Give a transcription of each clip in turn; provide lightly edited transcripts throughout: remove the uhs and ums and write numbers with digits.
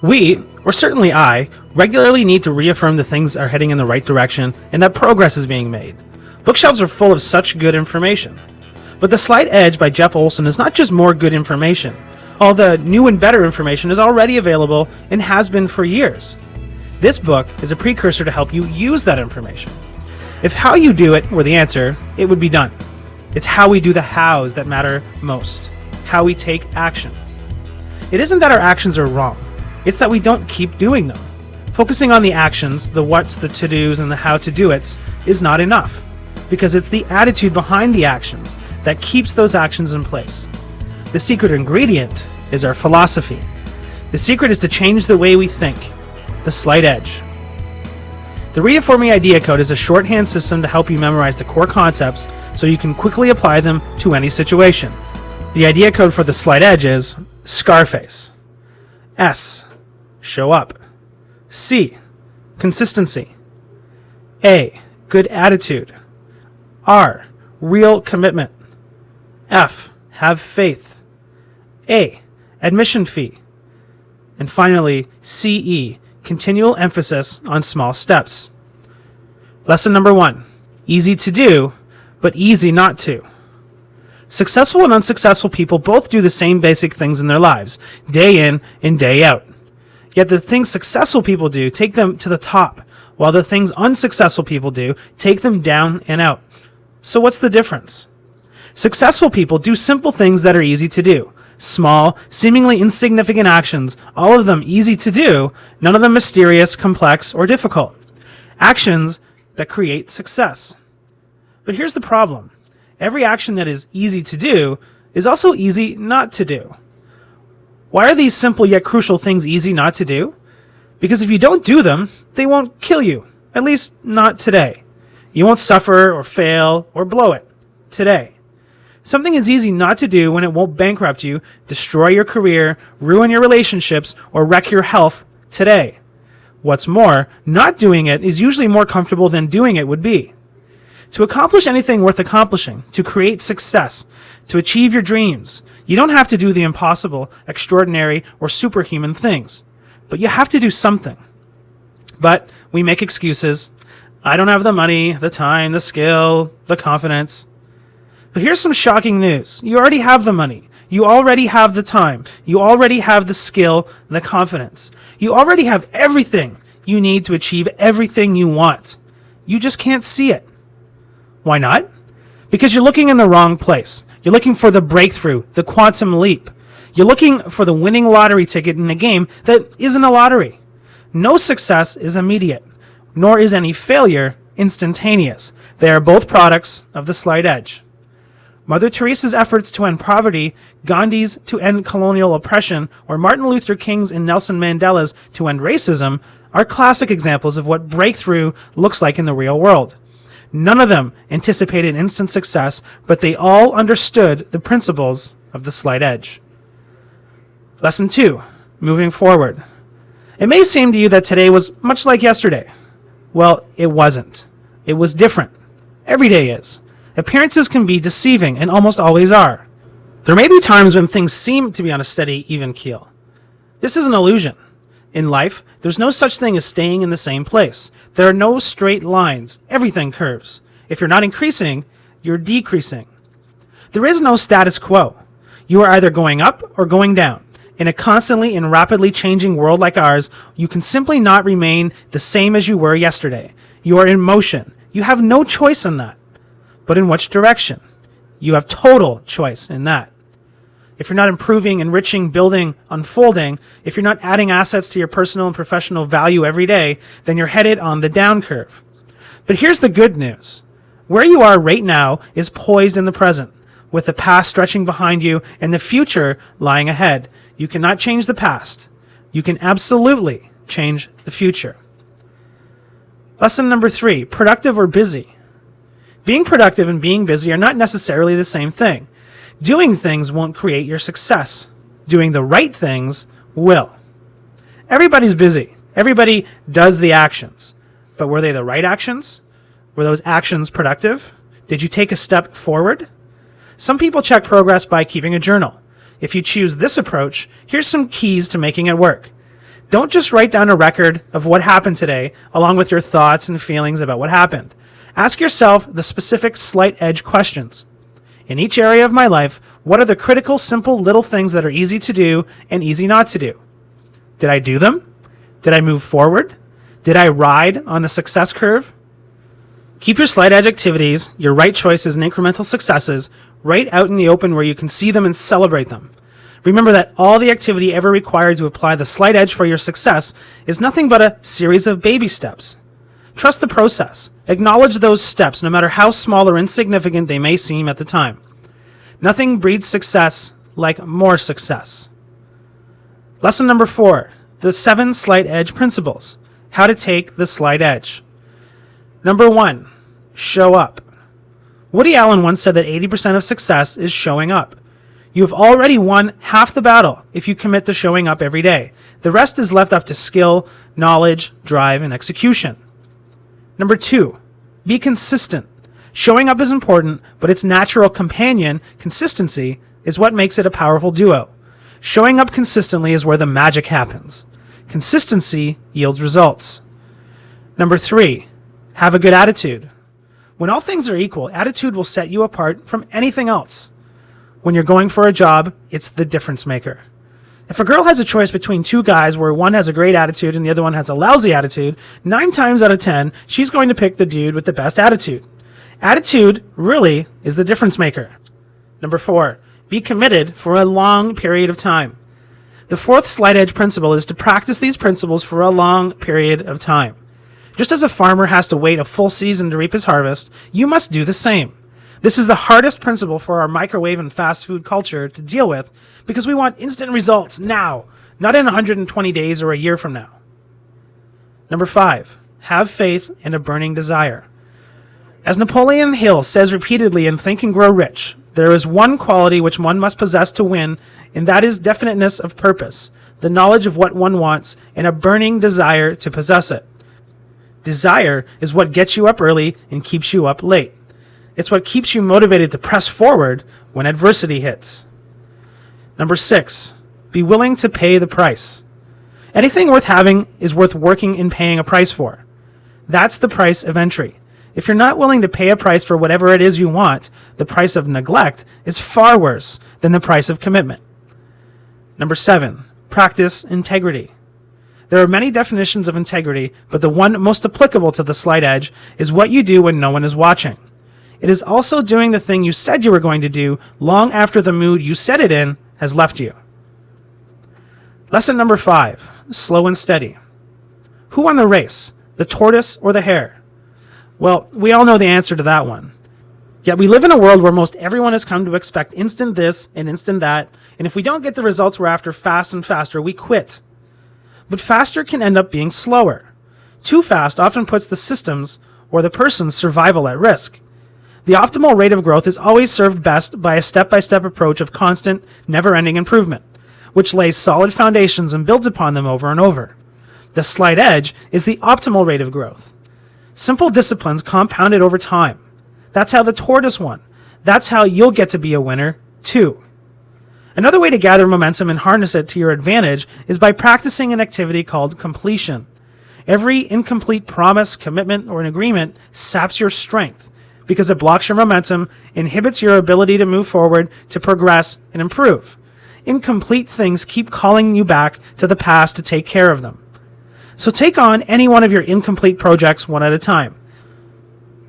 We, or certainly I, regularly need to reaffirm that things are heading in the right direction and that progress is being made. Bookshelves are full of such good information. But The Slight Edge by Jeff Olson is not just more good information. All the new and better information is already available and has been for years. This book is a precursor to help you use that information. If how you do it were the answer, it would be done. It's how we do the hows that matter most. How we take action. It isn't that our actions are wrong. It's that we don't keep doing them. Focusing on the actions, the what's, the to-dos, and the how to do it's is not enough, because it's the attitude behind the actions that keeps those actions in place. The secret ingredient is our philosophy. The secret is to change the way we think. The Slight Edge. The Readitfor.me idea code is a shorthand system to help you memorize the core concepts so you can quickly apply them to any situation. The idea code for The Slight Edge is Scarface. S. Show up. C. Consistency. A. Good attitude. R. Real commitment. F. Have faith. A. Admission fee. And finally, CE. Continual emphasis on small steps. Lesson number 1. Easy to do, but easy not to. Successful and unsuccessful people both do the same basic things in their lives, day in and day out. Yet the things successful people do take them to the top, while the things unsuccessful people do take them down and out. So what's the difference? Successful people do simple things that are easy to do. Small, seemingly insignificant actions, all of them easy to do, none of them mysterious, complex, or difficult. Actions that create success. But here's the problem. Every action that is easy to do is also easy not to do. Why are these simple yet crucial things easy not to do? Because if you don't do them, they won't kill you. At least not today. You won't suffer or fail or blow it. Today. Something is easy not to do when it won't bankrupt you, destroy your career, ruin your relationships, or wreck your health today. What's more, not doing it is usually more comfortable than doing it would be. To accomplish anything worth accomplishing, to create success, to achieve your dreams, you don't have to do the impossible, extraordinary, or superhuman things. But you have to do something. But we make excuses. I don't have the money, the time, the skill, the confidence. But here's some shocking news. You already have the money. You already have the time. You already have the skill and the confidence. You already have everything you need to achieve everything you want. You just can't see it. Why not? Because you're looking in the wrong place. You're looking for the breakthrough, the quantum leap. You're looking for the winning lottery ticket in a game that isn't a lottery. No success is immediate, nor is any failure instantaneous. They are both products of the slight edge. Mother Teresa's efforts to end poverty, Gandhi's to end colonial oppression, or Martin Luther King's and Nelson Mandela's to end racism are classic examples of what breakthrough looks like in the real world. None of them anticipated instant success, but they all understood the principles of the slight edge. Lesson 2. Moving forward. It may seem to you that today was much like yesterday. Well, it wasn't. It was different. Every day is. Appearances can be deceiving and almost always are. There may be times when things seem to be on a steady, even keel. This is an illusion. In life, there's no such thing as staying in the same place. There are no straight lines. Everything curves. If you're not increasing, you're decreasing. There is no status quo. You are either going up or going down. In a constantly and rapidly changing world like ours, you can simply not remain the same as you were yesterday. You are in motion. You have no choice in that. But in which direction? You have total choice in that. If you're not improving, enriching, building, unfolding, if you're not adding assets to your personal and professional value every day, then you're headed on the down curve. But here's the good news. Where you are right now is poised in the present, with the past stretching behind you and the future lying ahead. You cannot change the past. You can absolutely change the future. Lesson number 3, productive or busy. Being productive and being busy are not necessarily the same thing. Doing things won't create your success. Doing the right things will. Everybody's busy. Everybody does the actions. But were they the right actions? Were those actions productive? Did you take a step forward? Some people check progress by keeping a journal. If you choose this approach, here's some keys to making it work. Don't just write down a record of what happened today, along with your thoughts and feelings about what happened. Ask yourself the specific slight edge questions. In each area of my life, what are the critical, simple, little things that are easy to do and easy not to do? Did I do them? Did I move forward? Did I ride on the success curve? Keep your slight edge activities, your right choices and incremental successes, right out in the open where you can see them and celebrate them. Remember that all the activity ever required to apply the slight edge for your success is nothing but a series of baby steps. Trust the process. Acknowledge those steps, no matter how small or insignificant they may seem at the time. Nothing breeds success like more success. Lesson number 4, the 7 slight edge principles. How to take the slight edge. Number 1, show up. Woody Allen once said that 80% of success is showing up. You have already won half the battle if you commit to showing up every day. The rest is left up to skill, knowledge, drive, and execution. Number 2, be consistent. Showing up is important, but its natural companion, consistency, is what makes it a powerful duo. Showing up consistently is where the magic happens. Consistency yields results. Number 3, have a good attitude. When all things are equal, attitude will set you apart from anything else. When you're going for a job, it's the difference maker. If a girl has a choice between 2 guys where one has a great attitude and the other one has a lousy attitude, 9 times out of 10, she's going to pick the dude with the best attitude. Attitude really is the difference maker. Number 4, be committed for a long period of time. The 4th slight edge principle is to practice these principles for a long period of time. Just as a farmer has to wait a full season to reap his harvest, you must do the same. This is the hardest principle for our microwave and fast food culture to deal with because we want instant results now, not in 120 days or a year from now. Number 5, have faith and a burning desire. As Napoleon Hill says repeatedly in Think and Grow Rich, there is one quality which one must possess to win, and that is definiteness of purpose, the knowledge of what one wants, and a burning desire to possess it. Desire is what gets you up early and keeps you up late. It's what keeps you motivated to press forward when adversity hits. Number 6, be willing to pay the price. Anything worth having is worth working and paying a price for. That's the price of entry. If you're not willing to pay a price for whatever it is you want, the price of neglect is far worse than the price of commitment. Number 7, practice integrity. There are many definitions of integrity, but the one most applicable to the slight edge is what you do when no one is watching. It is also doing the thing you said you were going to do long after the mood you said it in has left you. Lesson number 5, slow and steady. Who won the race, the tortoise or the hare? Well, we all know the answer to that one. Yet we live in a world where most everyone has come to expect instant this and instant that, and if we don't get the results we're after fast and faster, we quit. But faster can end up being slower. Too fast often puts the system's or the person's survival at risk. The optimal rate of growth is always served best by a step-by-step approach of constant, never-ending improvement, which lays solid foundations and builds upon them over and over. The slight edge is the optimal rate of growth. Simple disciplines compounded over time. That's how the tortoise won. That's how you'll get to be a winner, too. Another way to gather momentum and harness it to your advantage is by practicing an activity called completion. Every incomplete promise, commitment, or an agreement saps your strength because it blocks your momentum, inhibits your ability to move forward, to progress, and improve. Incomplete things keep calling you back to the past to take care of them. So take on any one of your incomplete projects one at a time.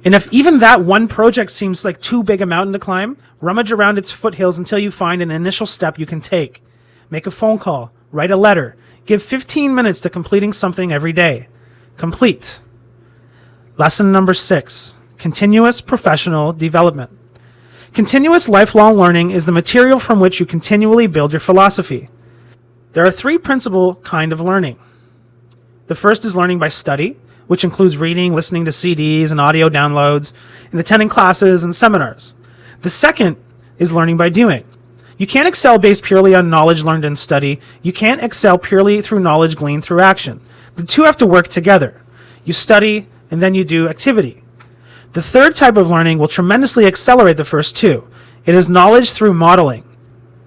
And if even that one project seems like too big a mountain to climb, rummage around its foothills until you find an initial step you can take. Make a phone call, write a letter, give 15 minutes to completing something every day. Complete. Lesson number 6, continuous professional development. Continuous lifelong learning is the material from which you continually build your philosophy. There are 3 principal kinds of learning. The first is learning by study, which includes reading, listening to CDs and audio downloads, and attending classes and seminars. The second is learning by doing. You can't excel based purely on knowledge learned in study. You can't excel purely through knowledge gleaned through action. The two have to work together. You study, and then you do activity. The third type of learning will tremendously accelerate the first 2. It is knowledge through modeling.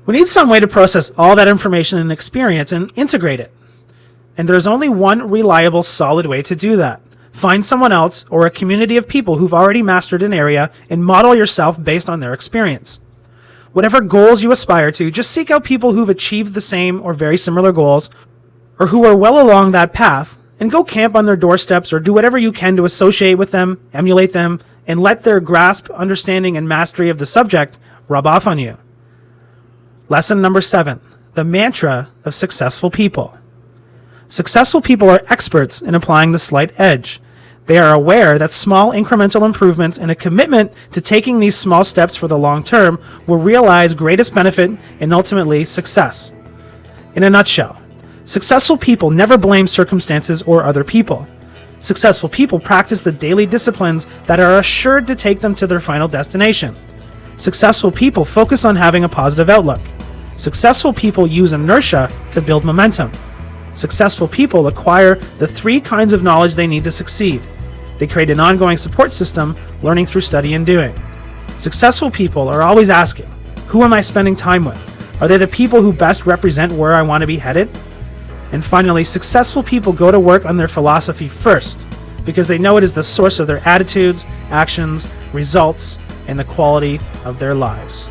We need some way to process all that information and experience and integrate it. And there's only one reliable, solid way to do that. Find someone else or a community of people who've already mastered an area and model yourself based on their experience. Whatever goals you aspire to, just seek out people who've achieved the same or very similar goals, or who are well along that path, and go camp on their doorsteps or do whatever you can to associate with them, emulate them, and let their grasp, understanding, and mastery of the subject rub off on you. Lesson number 7, the mantra of successful people. Successful people are experts in applying the slight edge. They are aware that small incremental improvements and a commitment to taking these small steps for the long term will realize greatest benefit and ultimately success. In a nutshell, successful people never blame circumstances or other people. Successful people practice the daily disciplines that are assured to take them to their final destination. Successful people focus on having a positive outlook. Successful people use inertia to build momentum. Successful people acquire the 3 kinds of knowledge they need to succeed. They create an ongoing support system, learning through study and doing. Successful people are always asking, who am I spending time with? Are they the people who best represent where I want to be headed? And finally, successful people go to work on their philosophy first, because they know it is the source of their attitudes, actions, results, and the quality of their lives.